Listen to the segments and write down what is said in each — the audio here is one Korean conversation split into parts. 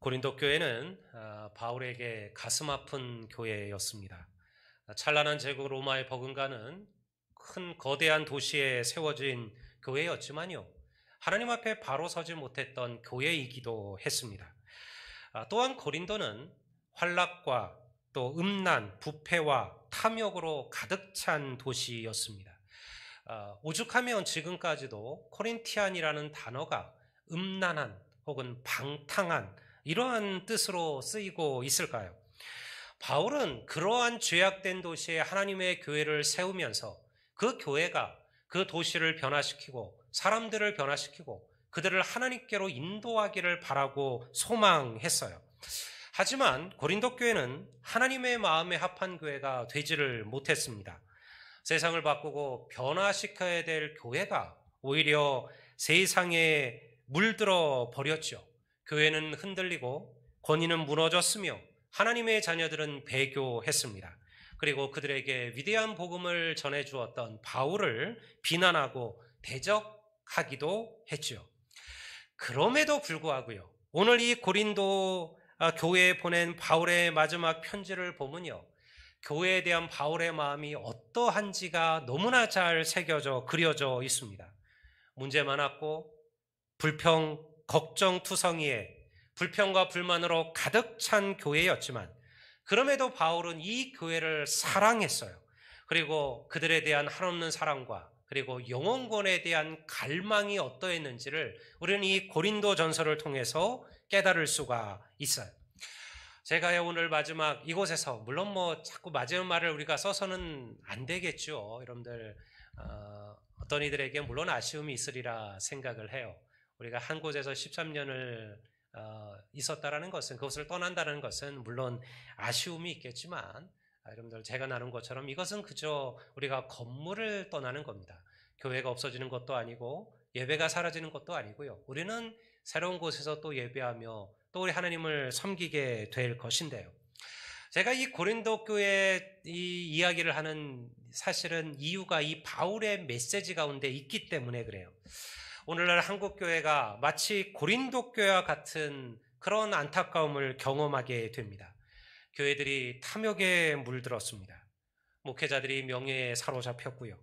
고린도 교회는 바울에게 가슴 아픈 교회였습니다. 찬란한 제국 로마의 버금가는 큰 거대한 도시에 세워진 교회였지만요, 하나님 앞에 바로 서지 못했던 교회이기도 했습니다. 또한 고린도는 환락과 또 음란, 부패와 탐욕으로 가득 찬 도시였습니다. 오죽하면 지금까지도 코린티안이라는 단어가 음란한 혹은 방탕한 이러한 뜻으로 쓰이고 있을까요? 바울은 그러한 죄악된 도시에 하나님의 교회를 세우면서 그 교회가 그 도시를 변화시키고 사람들을 변화시키고 그들을 하나님께로 인도하기를 바라고 소망했어요. 하지만 고린도 교회는 하나님의 마음에 합한 교회가 되지를 못했습니다. 세상을 바꾸고 변화시켜야 될 교회가 오히려 세상에 물들어 버렸죠. 교회는 흔들리고 권위는 무너졌으며 하나님의 자녀들은 배교했습니다. 그리고 그들에게 위대한 복음을 전해주었던 바울을 비난하고 대적하기도 했죠. 그럼에도 불구하고요, 오늘 이 고린도 교회에 보낸 바울의 마지막 편지를 보면요, 교회에 대한 바울의 마음이 어떠한지가 너무나 잘 새겨져 그려져 있습니다. 문제 많았고 불평, 걱정투성이에 불평과 불만으로 가득 찬 교회였지만 그럼에도 바울은 이 교회를 사랑했어요. 그리고 그들에 대한 한없는 사랑과 그리고 영혼권에 대한 갈망이 어떠했는지를 우리는 이 고린도 전서를 통해서 깨달을 수가 있어요. 제가 오늘 마지막 이곳에서 물론 자꾸 마지막 말을 우리가 써서는 안 되겠죠. 여러분들 어떤 이들에게 물론 아쉬움이 있으리라 생각을 해요. 우리가 한 곳에서 13년을 있었다라는 것은, 그것을 떠난다는 것은 물론 아쉬움이 있겠지만 여러분들 제가 나눈 것처럼 이것은 그저 우리가 건물을 떠나는 겁니다. 교회가 없어지는 것도 아니고 예배가 사라지는 것도 아니고요. 우리는 새로운 곳에서 또 예배하며 또 우리 하나님을 섬기게 될 것인데요. 제가 이 고린도 교회 이 이야기를 하는 사실은 이유가 이 바울의 메시지 가운데 있기 때문에 그래요. 오늘날 한국 교회가 마치 고린도 교회와 같은 그런 안타까움을 경험하게 됩니다. 교회들이 탐욕에 물들었습니다. 목회자들이 명예에 사로잡혔고요.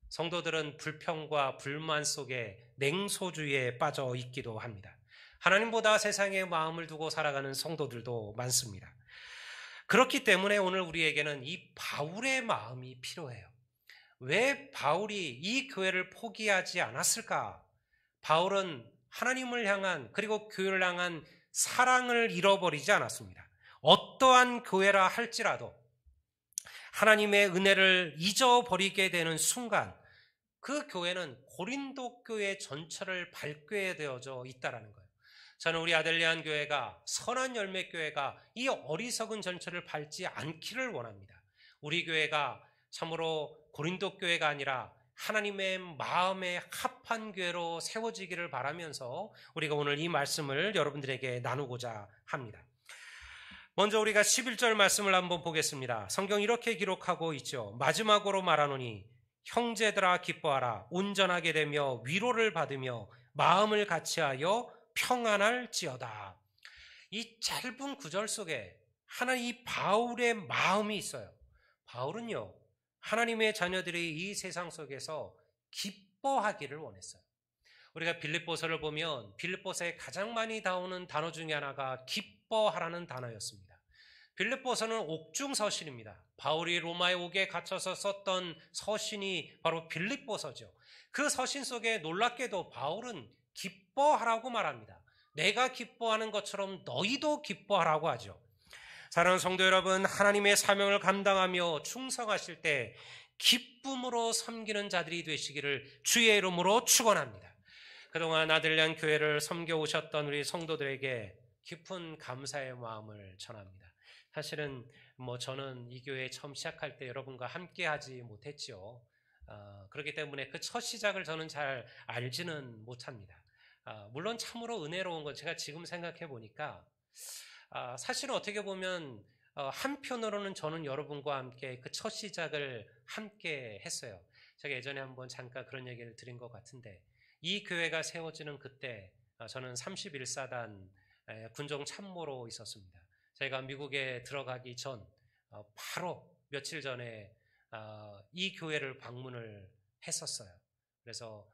성도들은 불평과 불만 속에 냉소주의에 빠져 있기도 합니다. 하나님보다 세상에 마음을 두고 살아가는 성도들도 많습니다. 그렇기 때문에 오늘 우리에게는 이 바울의 마음이 필요해요. 왜 바울이 이 교회를 포기하지 않았을까? 바울은 하나님을 향한 그리고 교회를 향한 사랑을 잃어버리지 않았습니다. 어떠한 교회라 할지라도 하나님의 은혜를 잊어버리게 되는 순간 그 교회는 고린도 교회 전체를 밟게 되어져 있다는 거예요. 저는 우리 아델리안 교회가, 선한 열매 교회가 이 어리석은 전체를 밟지 않기를 원합니다. 우리 교회가 참으로 고린도 교회가 아니라 하나님의 마음에 합한 교회로 세워지기를 바라면서 우리가 오늘 이 말씀을 여러분들에게 나누고자 합니다. 먼저 우리가 11절 말씀을 한번 보겠습니다. 성경 이렇게 기록하고 있죠. 마지막으로 말하노니 형제들아 기뻐하라. 온전하게 되며 위로를 받으며 마음을 같이하여 평안할지어다. 이 짧은 구절 속에 하나님 이 바울의 마음이 있어요. 바울은요, 하나님의 자녀들이 이 세상 속에서 기뻐하기를 원했어요. 우리가 빌립보서를 보면 빌립보서에 가장 많이 나오는 단어 중에 하나가 기뻐하라는 단어였습니다. 빌립보서는 옥중 서신입니다. 바울이 로마에 오게 갇혀서 썼던 서신이 바로 빌립보서죠. 그 서신 속에 놀랍게도 바울은 기뻐하라고 말합니다. 내가 기뻐하는 것처럼 너희도 기뻐하라고 하죠. 사랑하는 성도 여러분, 하나님의 사명을 감당하며 충성하실 때 기쁨으로 섬기는 자들이 되시기를 주의 이름으로 축원합니다. 그동안 아들량 교회를 섬겨오셨던 우리 성도들에게 깊은 감사의 마음을 전합니다. 사실은 저는 이 교회 처음 시작할 때 여러분과 함께 하지 못했죠. 그렇기 때문에 그 첫 시작을 저는 잘 알지는 못합니다. 물론 참으로 은혜로운 건 제가 지금 생각해 보니까 사실은 어떻게 보면 한편으로는 저는 여러분과 함께 그 첫 시작을 함께 했어요. 제가 예전에 한번 잠깐 그런 얘기를 드린 것 같은데 이 교회가 세워지는 그때 저는 31사단 군종 참모로 있었습니다. 제가 미국에 들어가기 전 바로 며칠 전에 이 교회를 방문을 했었어요. 그래서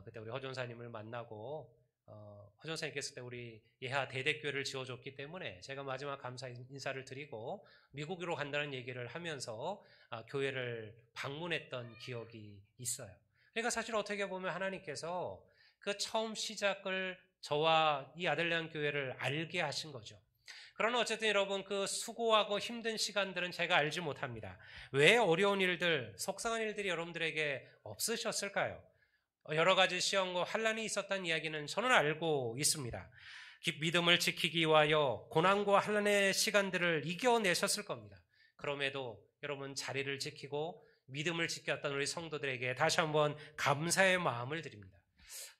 그때 우리 허 전사님을 만나고 허 전사님께서 그때 우리 예하 대대교회를 지어줬기 때문에 제가 마지막 감사 인사를 드리고 미국으로 간다는 얘기를 하면서 교회를 방문했던 기억이 있어요. 그러니까 사실 어떻게 보면 하나님께서 그 처음 시작을 저와 이 아들량 교회를 알게 하신 거죠. 그러나 어쨌든 여러분 그 수고하고 힘든 시간들은 제가 알지 못합니다. 왜 어려운 일들, 속상한 일들이 여러분들에게 없으셨을까요? 여러 가지 시험과 환난이 있었다는 이야기는 저는 알고 있습니다. 믿음을 지키기 위하여 고난과 환난의 시간들을 이겨내셨을 겁니다. 그럼에도 여러분 자리를 지키고 믿음을 지켰던 우리 성도들에게 다시 한번 감사의 마음을 드립니다.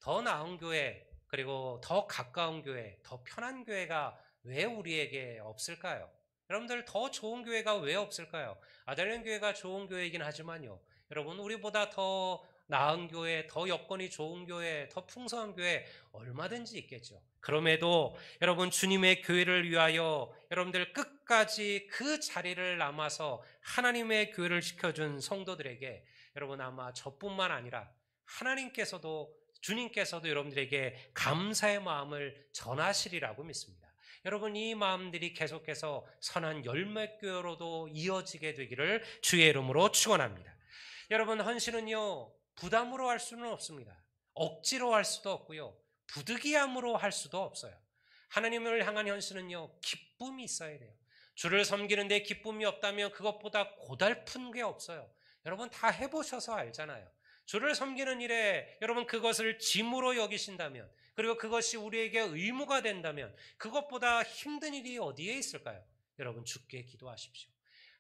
더 나은 교회, 그리고 더 가까운 교회, 더 편한 교회가 왜 우리에게 없을까요? 여러분들 더 좋은 교회가 왜 없을까요? 아들령 교회가 좋은 교회이긴 하지만요. 여러분 우리보다 더 나은 교회, 더 여건이 좋은 교회, 더 풍성한 교회 얼마든지 있겠죠. 그럼에도 여러분 주님의 교회를 위하여 여러분들 끝까지 그 자리를 남아서 하나님의 교회를 지켜준 성도들에게 여러분 아마 저뿐만 아니라 하나님께서도 주님께서도 여러분들에게 감사의 마음을 전하시리라고 믿습니다. 여러분 이 마음들이 계속해서 선한 열매교회로도 이어지게 되기를 주의 이름으로 축원합니다. 여러분 헌신은요 부담으로 할 수는 없습니다. 억지로 할 수도 없고요. 부득이함으로 할 수도 없어요. 하나님을 향한 헌신은요 기쁨이 있어야 돼요. 주를 섬기는데 기쁨이 없다면 그것보다 고달픈 게 없어요. 여러분 다 해보셔서 알잖아요. 주를 섬기는 일에 여러분 그것을 짐으로 여기신다면, 그리고 그것이 우리에게 의무가 된다면 그것보다 힘든 일이 어디에 있을까요? 여러분 주께 기도하십시오.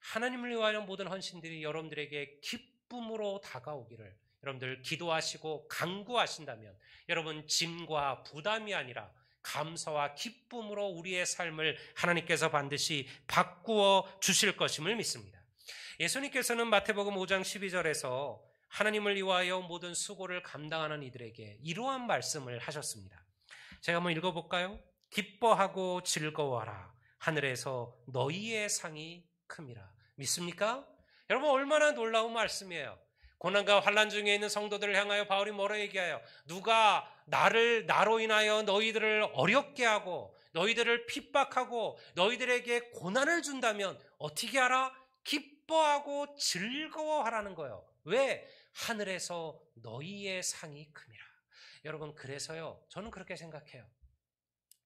하나님을 위하여 모든 헌신들이 여러분들에게 기쁨으로 다가오기를 여러분들 기도하시고 간구하신다면 여러분 짐과 부담이 아니라 감사와 기쁨으로 우리의 삶을 하나님께서 반드시 바꾸어 주실 것임을 믿습니다. 예수님께서는 마태복음 5장 12절에서 하나님을 위하여 모든 수고를 감당하는 이들에게 이러한 말씀을 하셨습니다. 제가 한번 읽어볼까요? 기뻐하고 즐거워하라. 하늘에서 너희의 상이 큼이라. 믿습니까? 여러분 얼마나 놀라운 말씀이에요. 고난과 환난 중에 있는 성도들을 향하여 바울이 뭐라 얘기해요? 누가 나로 인하여 너희들을 어렵게 하고 너희들을 핍박하고 너희들에게 고난을 준다면 어떻게 하라? 기뻐하고 즐거워하라는 거예요. 왜? 하늘에서 너희의 상이 큼이라. 여러분 그래서요 저는 그렇게 생각해요.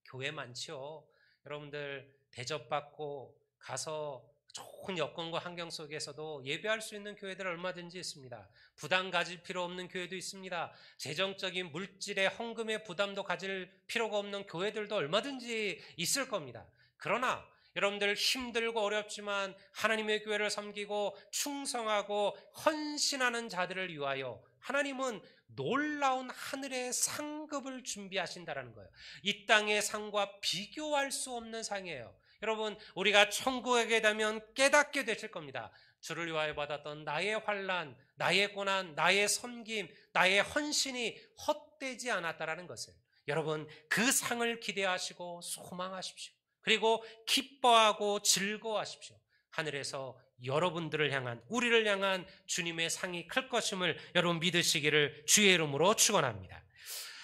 교회 많지요. 여러분들 대접받고 가서 좋은 여건과 환경 속에서도 예배할 수 있는 교회들 얼마든지 있습니다. 부담 가질 필요 없는 교회도 있습니다. 재정적인 물질의 헌금의 부담도 가질 필요가 없는 교회들도 얼마든지 있을 겁니다. 그러나 여러분들 힘들고 어렵지만 하나님의 교회를 섬기고 충성하고 헌신하는 자들을 위하여 하나님은 놀라운 하늘의 상급을 준비하신다는 거예요. 이 땅의 상과 비교할 수 없는 상이에요. 여러분 우리가 천국에 가면 깨닫게 되실 겁니다. 주를 위하여 받았던 나의 환난, 나의 고난, 나의 섬김, 나의 헌신이 헛되지 않았다라는 것을 여러분 그 상을 기대하시고 소망하십시오. 그리고 기뻐하고 즐거워하십시오. 하늘에서 여러분들을 향한 우리를 향한 주님의 상이 클 것임을 여러분 믿으시기를 주의 이름으로 축원합니다.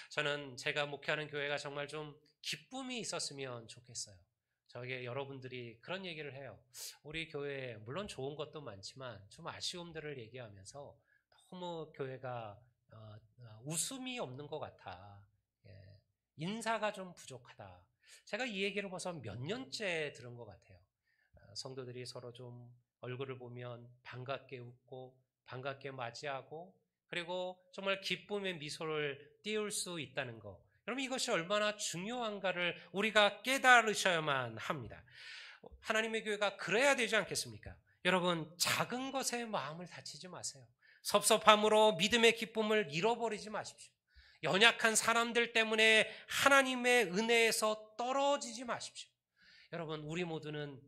저는 제가 목회하는 교회가 정말 좀 기쁨이 있었으면 좋겠어요. 저에게 여러분들이 그런 얘기를 해요. 우리 교회에 물론 좋은 것도 많지만 좀 아쉬움들을 얘기하면서 너무 교회가 웃음이 없는 것 같아. 인사가 좀 부족하다. 제가 이 얘기를 벌써 몇 년째 들은 것 같아요. 성도들이 서로 좀 얼굴을 보면 반갑게 웃고 반갑게 맞이하고 그리고 정말 기쁨의 미소를 띄울 수 있다는 것. 여러분 이것이 얼마나 중요한가를 우리가 깨달으셔야만 합니다. 하나님의 교회가 그래야 되지 않겠습니까? 여러분 작은 것에 마음을 다치지 마세요. 섭섭함으로 믿음의 기쁨을 잃어버리지 마십시오. 연약한 사람들 때문에 하나님의 은혜에서 떨어지지 마십시오. 여러분 우리 모두는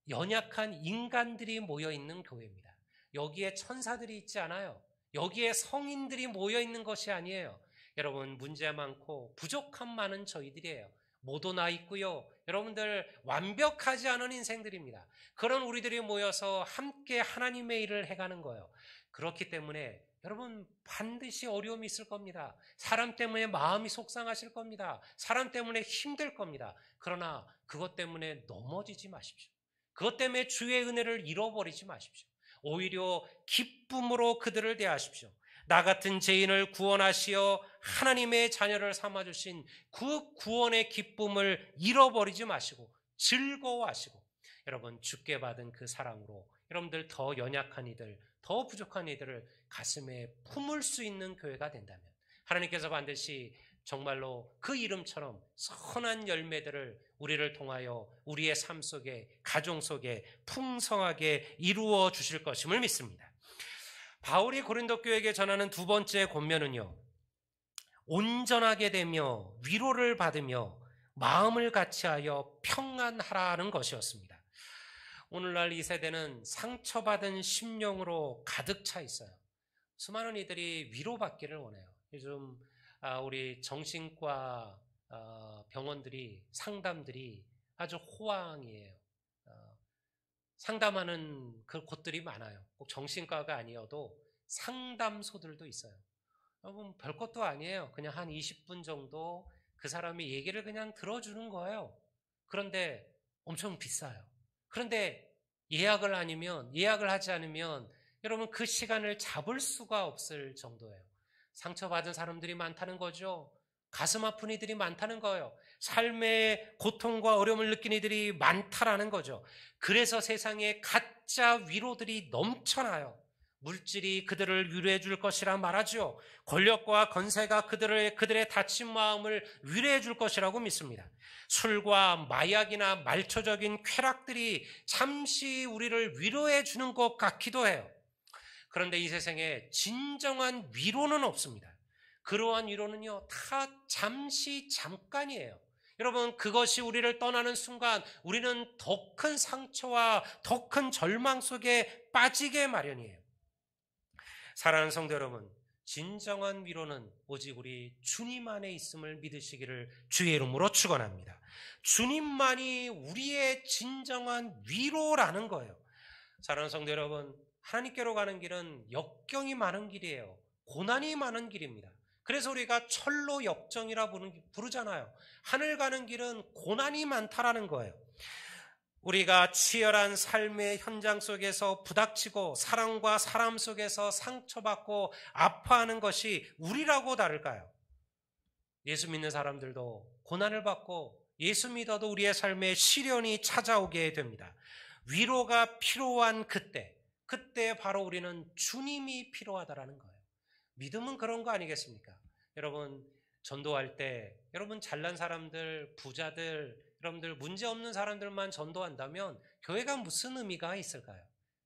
연약한 인간들이 모여있는 교회입니다. 여기에 천사들이 있지 않아요. 여기에 성인들이 모여있는 것이 아니에요. 여러분 문제 많고 부족함 많은 저희들이에요. 모두 나 있고요. 여러분들 완벽하지 않은 인생들입니다. 그런 우리들이 모여서 함께 하나님의 일을 해가는 거예요. 그렇기 때문에 여러분 반드시 어려움이 있을 겁니다. 사람 때문에 마음이 속상하실 겁니다. 사람 때문에 힘들 겁니다. 그러나 그것 때문에 넘어지지 마십시오. 그것 때문에 주의 은혜를 잃어버리지 마십시오. 오히려 기쁨으로 그들을 대하십시오. 나 같은 죄인을 구원하시어 하나님의 자녀를 삼아주신 그 구원의 기쁨을 잃어버리지 마시고 즐거워하시고 여러분 주께 받은 그 사랑으로 여러분들 더 연약한 이들, 더 부족한 이들을 가슴에 품을 수 있는 교회가 된다면 하나님께서 반드시 정말로 그 이름처럼 선한 열매들을 우리를 통하여 우리의 삶 속에 가정 속에 풍성하게 이루어 주실 것임을 믿습니다. 바울이 고린도 교회에게 전하는 두 번째 권면은요, 온전하게 되며 위로를 받으며 마음을 같이하여 평안하라는 것이었습니다. 오늘날 이 세대는 상처받은 심령으로 가득 차 있어요. 수많은 이들이 위로받기를 원해요. 요즘 우리 정신과 병원들이 상담들이 아주 호황이에요. 상담하는 그 곳들이 많아요. 꼭 정신과가 아니어도 상담소들도 있어요. 여러분 별것도 아니에요. 그냥 한 20분 정도 그 사람의 얘기를 그냥 들어주는 거예요. 그런데 엄청 비싸요. 그런데 예약을 하지 않으면 여러분 그 시간을 잡을 수가 없을 정도예요. 상처받은 사람들이 많다는 거죠. 가슴 아픈 이들이 많다는 거예요. 삶의 고통과 어려움을 느낀 이들이 많다라는 거죠. 그래서 세상에 가짜 위로들이 넘쳐나요. 물질이 그들을 위로해 줄 것이라 말하죠. 권력과 건세가 그들의 다친 마음을 위로해 줄 것이라고 믿습니다. 술과 마약이나 말초적인 쾌락들이 잠시 우리를 위로해 주는 것 같기도 해요. 그런데 이 세상에 진정한 위로는 없습니다. 그러한 위로는요, 다 잠시 잠깐이에요. 여러분, 그것이 우리를 떠나는 순간 우리는 더 큰 상처와 더 큰 절망 속에 빠지게 마련이에요. 사랑하는 성도 여러분, 진정한 위로는 오직 우리 주님 안에 있음을 믿으시기를 주의 이름으로 축원합니다. 주님만이 우리의 진정한 위로라는 거예요. 사랑하는 성도 여러분, 하나님께로 가는 길은 역경이 많은 길이에요. 고난이 많은 길입니다. 그래서 우리가 철로 역정이라 부르잖아요. 하늘 가는 길은 고난이 많다라는 거예요. 우리가 치열한 삶의 현장 속에서 부닥치고 사랑과 사람 속에서 상처받고 아파하는 것이 우리라고 다를까요? 예수 믿는 사람들도 고난을 받고 예수 믿어도 우리의 삶에 시련이 찾아오게 됩니다. 위로가 필요한 그때 바로 우리는 주님이 필요하다라는 거예요. 믿음은 그런 거 아니겠습니까? 여러분 전도할 때 여러분 잘난 사람들, 부자들, 여러분들 문제없는 사람들만 전도한다면 교회가 무슨 의미가 있을까요?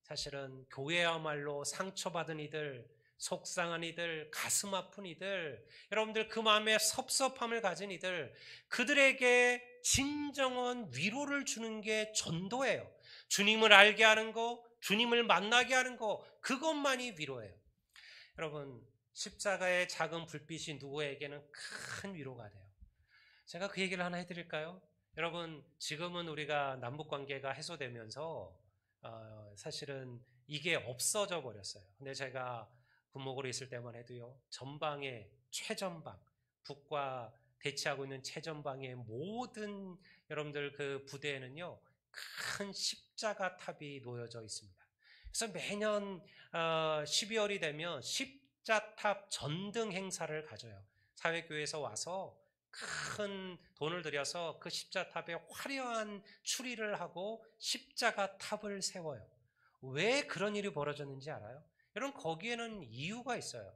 사실은 교회야말로 상처받은 이들, 속상한 이들, 가슴 아픈 이들, 여러분들 그 마음에 섭섭함을 가진 이들, 그들에게 진정한 위로를 주는 게 전도예요. 주님을 알게 하는 거, 주님을 만나게 하는 거, 그것만이 위로예요. 여러분 십자가의 작은 불빛이 누구에게는 큰 위로가 돼요. 제가 그 얘기를 하나 해드릴까요? 여러분 지금은 우리가 남북관계가 해소되면서 사실은 이게 없어져 버렸어요. 근데 제가 군목으로 있을 때만 해도요, 전방에 최전방, 북과 대치하고 있는 최전방의 모든 여러분들 그 부대에는요 큰 십자가 탑이 놓여져 있습니다. 그래서 매년 12월이 되면 십자탑 전등 행사를 가져요. 사회교회에서 와서 큰 돈을 들여서 그 십자탑에 화려한 추리를 하고 십자가 탑을 세워요. 왜 그런 일이 벌어졌는지 알아요? 여러분 거기에는 이유가 있어요.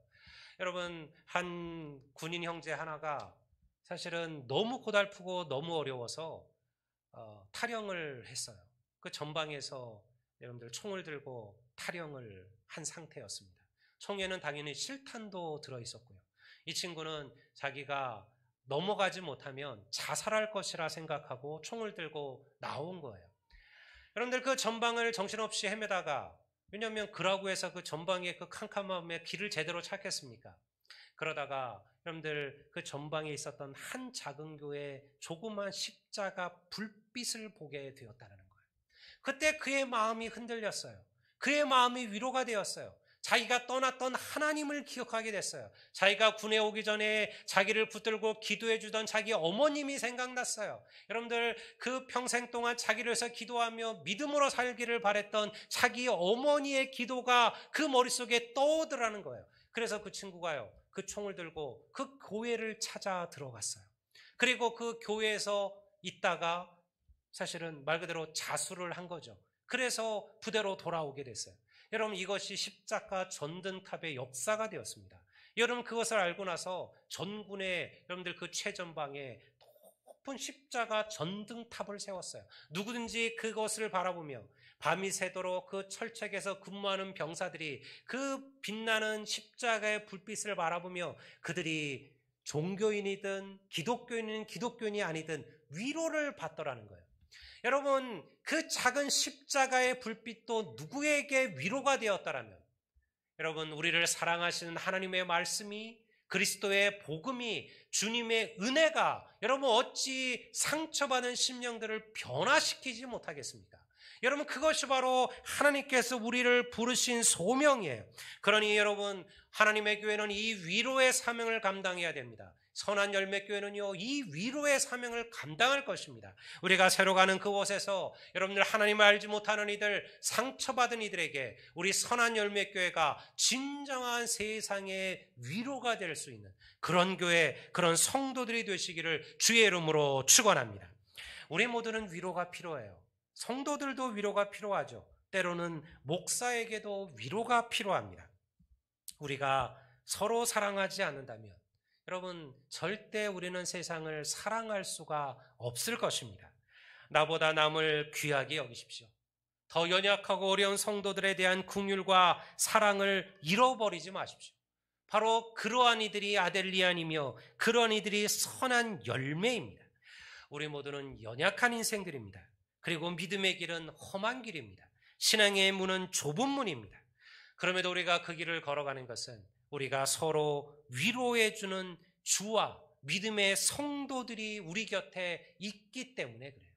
여러분 한 군인 형제 하나가 사실은 너무 고달프고 너무 어려워서 탈영을 했어요. 그 전방에서 여러분들 총을 들고 탈영을 한 상태였습니다. 총에는 당연히 실탄도 들어있었고요. 이 친구는 자기가 넘어가지 못하면 자살할 것이라 생각하고 총을 들고 나온 거예요. 여러분들 그 전방을 정신없이 헤매다가, 왜냐하면 그라고에서 그 전방의 그 캄캄함에 길을 제대로 찾겠습니까? 그러다가 여러분들 그 전방에 있었던 한 작은 교회에 조그만 십자가 불빛을 보게 되었다는 거예요. 그때 그의 마음이 흔들렸어요. 그의 마음이 위로가 되었어요. 자기가 떠났던 하나님을 기억하게 됐어요. 자기가 군에 오기 전에 자기를 붙들고 기도해 주던 자기 어머님이 생각났어요. 여러분들 그 평생 동안 자기를 위해서 기도하며 믿음으로 살기를 바랬던 자기 어머니의 기도가 그 머릿속에 떠오르라는 거예요. 그래서 그 친구가요, 그 총을 들고 그 교회를 찾아 들어갔어요. 그리고 그 교회에서 있다가 사실은 말 그대로 자수를 한 거죠. 그래서 부대로 돌아오게 됐어요. 여러분, 이것이 십자가 전등탑의 역사가 되었습니다. 여러분, 그것을 알고 나서 전군의 여러분들 그 최전방에 높은 십자가 전등탑을 세웠어요. 누구든지 그것을 바라보며 밤이 새도록 그 철책에서 근무하는 병사들이 그 빛나는 십자가의 불빛을 바라보며 그들이 종교인이든 기독교인이 아니든 위로를 받더라는 거예요. 여러분, 그 작은 십자가의 불빛도 누구에게 위로가 되었다라면, 여러분, 우리를 사랑하시는 하나님의 말씀이, 그리스도의 복음이, 주님의 은혜가 여러분 어찌 상처받은 심령들을 변화시키지 못하겠습니까? 여러분, 그것이 바로 하나님께서 우리를 부르신 소명이에요. 그러니 여러분, 하나님의 교회는 이 위로의 사명을 감당해야 됩니다. 선한 열매 교회는요, 이 위로의 사명을 감당할 것입니다. 우리가 새로 가는 그곳에서 여러분들 하나님을 알지 못하는 이들, 상처받은 이들에게 우리 선한 열매 교회가 진정한 세상의 위로가 될 수 있는 그런 교회, 그런 성도들이 되시기를 주의 이름으로 축원합니다. 우리 모두는 위로가 필요해요. 성도들도 위로가 필요하죠. 때로는 목사에게도 위로가 필요합니다. 우리가 서로 사랑하지 않는다면 여러분, 절대 우리는 세상을 사랑할 수가 없을 것입니다. 나보다 남을 귀하게 여기십시오. 더 연약하고 어려운 성도들에 대한 긍휼과 사랑을 잃어버리지 마십시오. 바로 그러한 이들이 아델리안이며 그러한 이들이 선한 열매입니다. 우리 모두는 연약한 인생들입니다. 그리고 믿음의 길은 험한 길입니다. 신앙의 문은 좁은 문입니다. 그럼에도 우리가 그 길을 걸어가는 것은 우리가 서로 위로해주는 주와 믿음의 성도들이 우리 곁에 있기 때문에 그래요.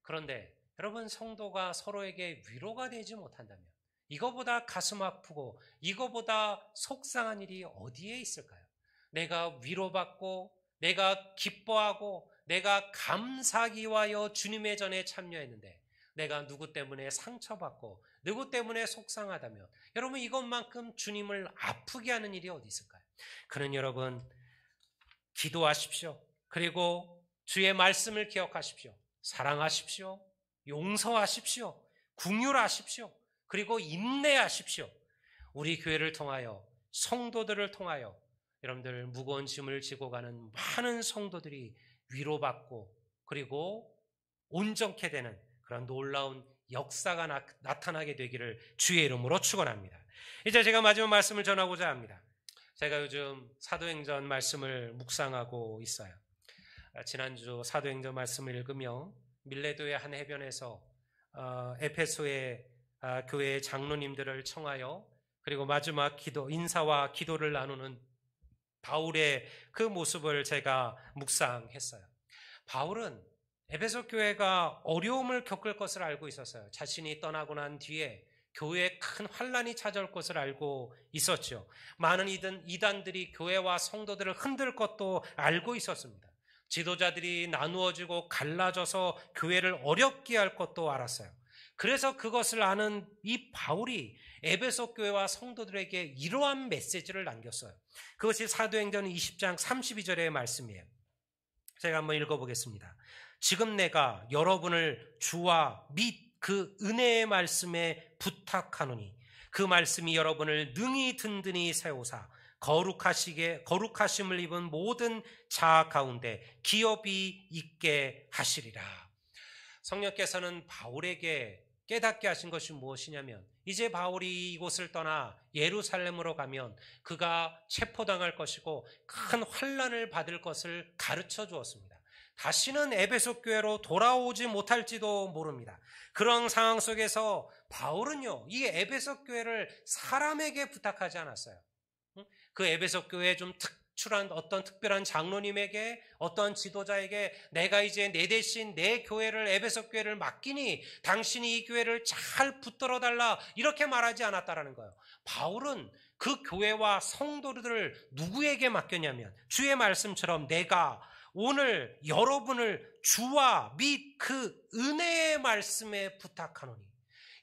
그런데 여러분, 성도가 서로에게 위로가 되지 못한다면 이거보다 가슴 아프고 이거보다 속상한 일이 어디에 있을까요? 내가 위로받고 내가 기뻐하고 내가 감사하기 위하여 주님의 전에 참여했는데 내가 누구 때문에 상처받고 누구 때문에 속상하다면 여러분, 이것만큼 주님을 아프게 하는 일이 어디 있을까요? 그는 여러분, 기도하십시오. 그리고 주의 말씀을 기억하십시오. 사랑하십시오. 용서하십시오. 긍휼하십시오. 그리고 인내하십시오. 우리 교회를 통하여, 성도들을 통하여 여러분들 무거운 짐을 지고 가는 많은 성도들이 위로받고 그리고 온전케 되는 그런 놀라운 역사가 나타나게 되기를 주의 이름으로 축원합니다. 이제 제가 마지막 말씀을 전하고자 합니다. 제가 요즘 사도행전 말씀을 묵상하고 있어요. 지난주 사도행전 말씀을 읽으며 밀레도의 한 해변에서 에페소의 교회의 장로님들을 청하여 그리고 마지막 인사와 기도를 나누는 바울의 그 모습을 제가 묵상했어요. 바울은 에베소 교회가 어려움을 겪을 것을 알고 있었어요. 자신이 떠나고 난 뒤에 교회에 큰 환란이 찾아올 것을 알고 있었죠. 많은 이단들이 교회와 성도들을 흔들 것도 알고 있었습니다. 지도자들이 나누어지고 갈라져서 교회를 어렵게 할 것도 알았어요. 그래서 그것을 아는 이 바울이 에베소 교회와 성도들에게 이러한 메시지를 남겼어요. 그것이 사도행전 20장 32절의 말씀이에요. 제가 한번 읽어보겠습니다. 지금 내가 여러분을 주와 및 그 은혜의 말씀에 부탁하노니 그 말씀이 여러분을 능히 든든히 세우사 거룩하심을 입은 모든 자아 가운데 기업이 있게 하시리라. 성령께서는 바울에게 깨닫게 하신 것이 무엇이냐면 이제 바울이 이곳을 떠나 예루살렘으로 가면 그가 체포당할 것이고 큰 환난을 받을 것을 가르쳐 주었습니다. 다시는 에베소 교회로 돌아오지 못할지도 모릅니다. 그런 상황 속에서 바울은요, 이 에베소 교회를 사람에게 부탁하지 않았어요. 그 에베소 교회에 좀 특출한 어떤 특별한 장로님에게, 어떤 지도자에게 내가 이제 내 대신 내 교회를, 에베소 교회를 맡기니 당신이 이 교회를 잘 붙들어 달라, 이렇게 말하지 않았다라는 거예요. 바울은 그 교회와 성도들을 누구에게 맡겼냐면 주의 말씀처럼 내가 오늘 여러분을 주와 및 그 은혜의 말씀에 부탁하노니.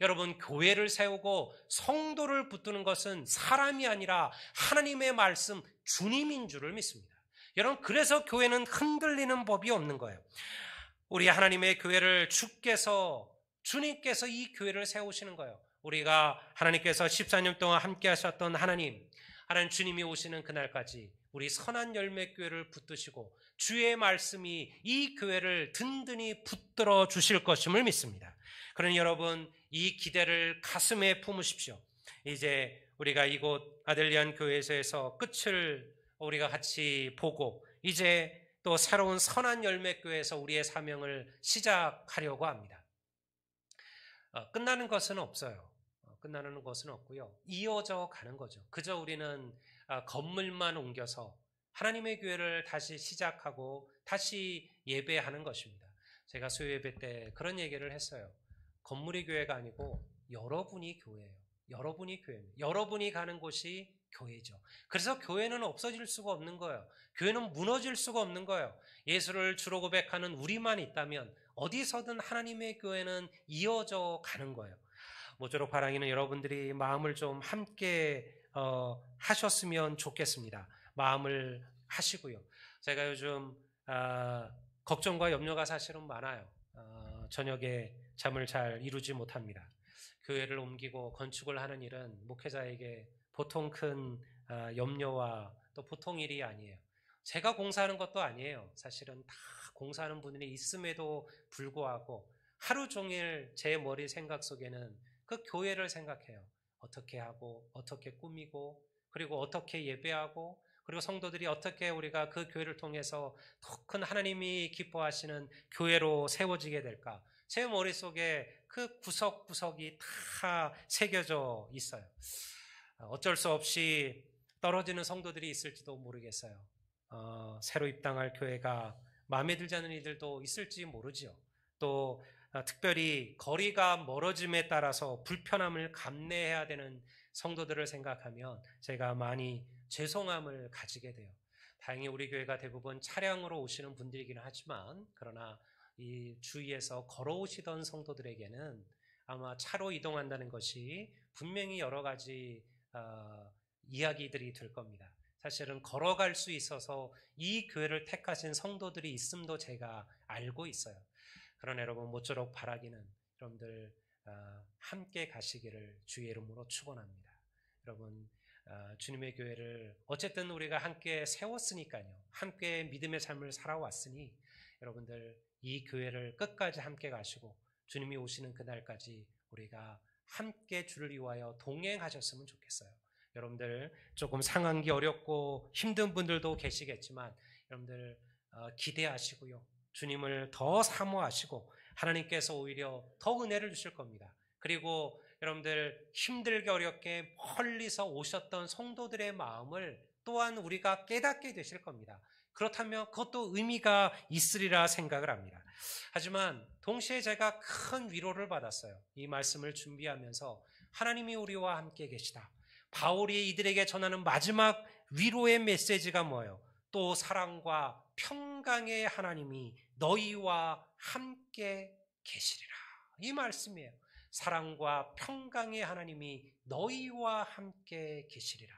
여러분, 교회를 세우고 성도를 붙드는 것은 사람이 아니라 하나님의 말씀, 주님인 줄을 믿습니다. 여러분, 그래서 교회는 흔들리는 법이 없는 거예요. 우리 하나님의 교회를 주님께서 이 교회를 세우시는 거예요. 우리가 하나님께서 14년 동안 함께 하셨던 하나님 주님이 오시는 그날까지 우리 선한 열매 교회를 붙드시고 주의 말씀이 이 교회를 든든히 붙들어 주실 것임을 믿습니다. 그러니 여러분, 이 기대를 가슴에 품으십시오. 이제 우리가 이곳 아델리안 교회에서 끝을 우리가 같이 보고 이제 또 새로운 선한 열매 교회에서 우리의 사명을 시작하려고 합니다. 끝나는 것은 없어요. 끝나는 것은 없고요. 이어져 가는 거죠. 그저 우리는 건물만 옮겨서 하나님의 교회를 다시 시작하고 다시 예배하는 것입니다. 제가 수요 예배 때 그런 얘기를 했어요. 건물이 교회가 아니고 여러분이 교회예요. 여러분이 교회입니다. 여러분이 가는 곳이 교회죠. 그래서 교회는 없어질 수가 없는 거예요. 교회는 무너질 수가 없는 거예요. 예수를 주로 고백하는 우리만 있다면 어디서든 하나님의 교회는 이어져 가는 거예요. 모쪼록 바라기는 여러분들이 마음을 좀 함께 하셨으면 좋겠습니다. 마음을 하시고요. 제가 요즘 걱정과 염려가 사실은 많아요. 저녁에 잠을 잘 이루지 못합니다. 교회를 옮기고 건축을 하는 일은 목회자에게 보통 큰 염려와 또 보통 일이 아니에요. 제가 공사하는 것도 아니에요. 사실은 다 공사하는 분들이 있음에도 불구하고 하루 종일 제 머리 생각 속에는 그 교회를 생각해요. 어떻게 하고 어떻게 꾸미고 그리고 어떻게 예배하고 그리고 성도들이 어떻게 우리가 그 교회를 통해서 더 큰 하나님이 기뻐하시는 교회로 세워지게 될까. 제 머릿속에 그 구석구석이 다 새겨져 있어요. 어쩔 수 없이 떨어지는 성도들이 있을지도 모르겠어요. 새로 입당할 교회가 마음에 들지 않는 이들도 있을지 모르지요. 또 특별히 거리가 멀어짐에 따라서 불편함을 감내해야 되는 성도들을 생각하면 제가 많이 죄송함을 가지게 돼요. 다행히 우리 교회가 대부분 차량으로 오시는 분들이긴 하지만 그러나 이 주위에서 걸어오시던 성도들에게는 아마 차로 이동한다는 것이 분명히 여러 가지 이야기들이 될 겁니다. 사실은 걸어갈 수 있어서 이 교회를 택하신 성도들이 있음도 제가 알고 있어요. 그러나 여러분, 모쪼록 바라기는 여러분들 함께 가시기를 주의 이름으로 축원합니다. 여러분, 주님의 교회를 어쨌든 우리가 함께 세웠으니까요. 함께 믿음의 삶을 살아왔으니 여러분들 이 교회를 끝까지 함께 가시고 주님이 오시는 그날까지 우리가 함께 주를 위하여 동행하셨으면 좋겠어요. 여러분들 조금 상황이 어렵고 힘든 분들도 계시겠지만 여러분들 기대하시고요. 주님을 더 사모하시고 하나님께서 오히려 더 은혜를 주실 겁니다. 그리고 여러분들 힘들게 어렵게 멀리서 오셨던 성도들의 마음을 또한 우리가 깨닫게 되실 겁니다. 그렇다면 그것도 의미가 있으리라 생각을 합니다. 하지만 동시에 제가 큰 위로를 받았어요. 이 말씀을 준비하면서 하나님이 우리와 함께 계시다. 바울이 이들에게 전하는 마지막 위로의 메시지가 뭐예요? 또 사랑과 평강의 하나님이 너희와 함께 계시리라. 이 말씀이에요. 사랑과 평강의 하나님이 너희와 함께 계시리라.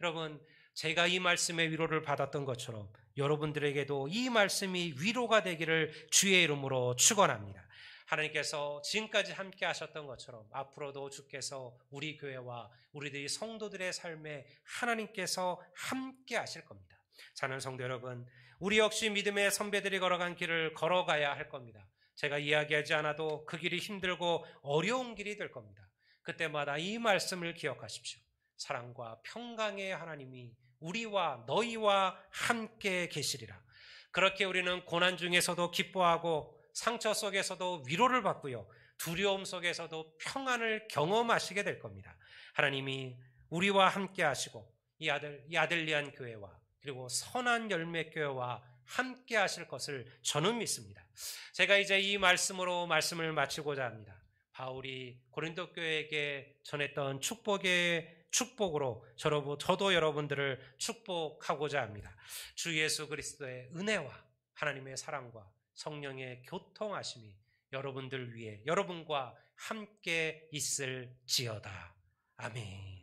여러분, 제가 이 말씀의 위로를 받았던 것처럼 여러분들에게도 이 말씀이 위로가 되기를 주의 이름으로 축원합니다. 하나님께서 지금까지 함께 하셨던 것처럼 앞으로도 주께서 우리 교회와 우리들이 성도들의 삶에 하나님께서 함께 하실 겁니다. 사는 성도 여러분, 우리 역시 믿음의 선배들이 걸어간 길을 걸어가야 할 겁니다. 제가 이야기하지 않아도 그 길이 힘들고 어려운 길이 될 겁니다. 그때마다 이 말씀을 기억하십시오. 사랑과 평강의 하나님이 우리와 너희와 함께 계시리라. 그렇게 우리는 고난 중에서도 기뻐하고 상처 속에서도 위로를 받고요. 두려움 속에서도 평안을 경험하시게 될 겁니다. 하나님이 우리와 함께 하시고 이 아들리안 교회와 그리고 선한 열매 교회와 함께 하실 것을 저는 믿습니다. 제가 이제 이 말씀으로 말씀을 마치고자 합니다. 바울이 고린도 교회에게 전했던 축복으로 저도 여러분들을 축복하고자 합니다. 주 예수 그리스도의 은혜와 하나님의 사랑과 성령의 교통하심이 여러분들 위해 여러분과 함께 있을지어다. 아멘.